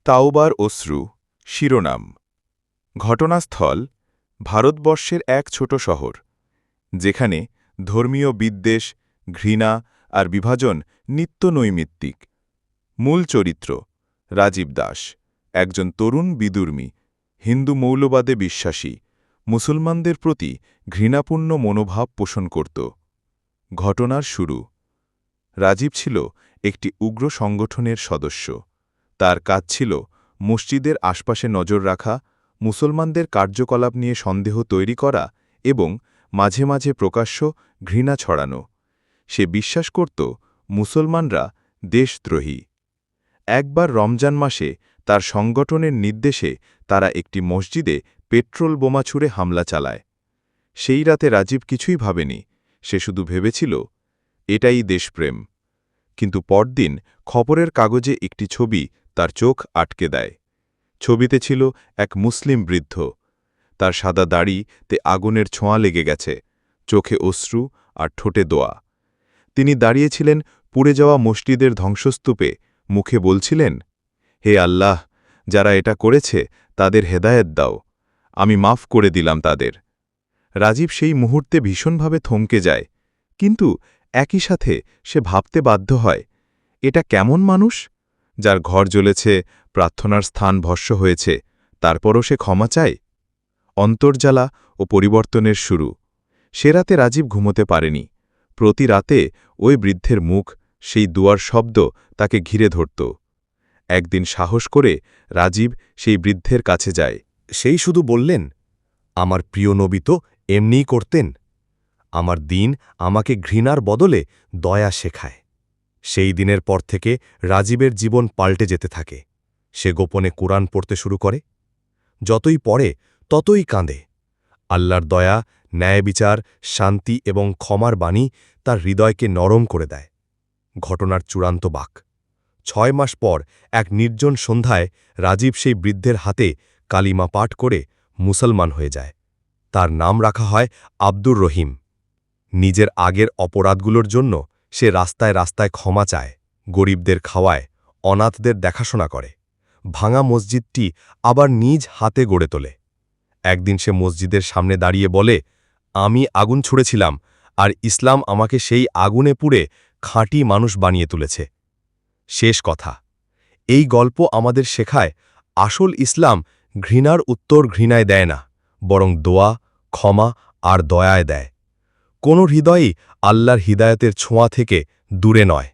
তাওবার অশ্রু শিরোনাম ঘটনাস্থল ভারতবর্ষের এক ছোট শহর যেখানে ধর্মীয় বিদ্বেষ ঘৃণা আর বিভাজন নিত্যনৈমিত্তিক মূল চরিত্র রাজীব দাস একজন তরুণ বিদুর্মী হিন্দু মৌলবাদে বিশ্বাসী মুসলমানদের প্রতি ঘৃণাপূর্ণ মনোভাব পোষণ করত ঘটনার শুরু রাজীব ছিল একটি উগ্র সংগঠনের সদস্য তার কাজ ছিল মসজিদের আশপাশে নজর রাখা মুসলমানদের কার্যকলাপ নিয়ে সন্দেহ তৈরি করা এবং মাঝে মাঝে প্রকাশ্য ঘৃণা ছড়ানো সে বিশ্বাস করত মুসলমানরা দেশদ্রোহী একবার রমজান মাসে তার সংগঠনের নির্দেশে তারা একটি মসজিদে পেট্রোল বোমা ছুঁড়ে হামলা চালায় সেই রাতে রাজীব কিছুই ভাবেনি সে শুধু ভেবেছিল এটাই দেশপ্রেম কিন্তু পরদিন খবরের কাগজে একটি ছবি তার চোখ আটকে দেয় ছবিতে ছিল এক মুসলিম বৃদ্ধ তার সাদা দাড়িতে আগুনের ছোঁয়া লেগে গেছে চোখে অশ্রু আর ঠোঁটে দোয়া তিনি দাঁড়িয়েছিলেন পুড়ে যাওয়া মসজিদের ধ্বংসস্তূপে মুখে বলছিলেন হে আল্লাহ যারা এটা করেছে তাদের হেদায়েত দাও আমি মাফ করে দিলাম তাদের রাজীব সেই মুহূর্তে ভীষণভাবে থমকে যায় কিন্তু একই সাথে সে ভাবতে বাধ্য হয় এটা কেমন মানুষ যার ঘর জ্বলেছে প্রার্থনার স্থান ভস্ম হয়েছে তারপরও সে ক্ষমা চায় অন্তর্জ্বালা ও পরিবর্তনের শুরু সে রাতে রাজীব ঘুমোতে পারেনি প্রতি রাতে ওই বৃদ্ধের মুখ সেই দুয়ার শব্দ তাকে ঘিরে ধরত একদিন সাহস করে রাজীব সেই বৃদ্ধের কাছে যায় সেই শুধু বললেন আমার প্রিয় নবী তো এমনিই করতেন আমার দিন আমাকে ঘৃণার বদলে দয়া শেখায় সেই দিনের পর থেকে রাজীবের জীবন পাল্টে যেতে থাকে সে গোপনে কোরআন পড়তে শুরু করে যতই পড়ে ততই কাঁদে আল্লাহর দয়া ন্যায়বিচার শান্তি এবং ক্ষমার বাণী তার হৃদয়কে নরম করে দেয় ঘটনার চূড়ান্ত বাঁক 6 মাস পর এক নির্জন সন্ধ্যায় রাজীব সেই বৃদ্ধের হাতে কালিমা পাঠ করে মুসলমান হয়ে যায় তার নাম রাখা হয় আব্দুর রহিম নিজের আগের অপরাধগুলোর জন্য সে রাস্তায় রাস্তায় ক্ষমা চায় গরিবদের খাওয়ায় অনাথদের দেখাশোনা করে ভাঙা মসজিদটি আবার নিজ হাতে গড়ে তোলে একদিন সে মসজিদের সামনে দাঁড়িয়ে বলে আমি আগুন ছুঁড়েছিলাম আর ইসলাম আমাকে সেই আগুনে পুড়ে খাঁটি মানুষ বানিয়ে তুলেছে শেষ কথা এই গল্প আমাদের শেখায় আসল ইসলাম ঘৃণার উত্তর ঘৃণায় দেয় না বরং দোয়া ক্ষমা আর দয়ায় দেয় কোনো হৃদয়ই আল্লাহর হিদায়তের ছোঁয়া থেকে দূরে নয়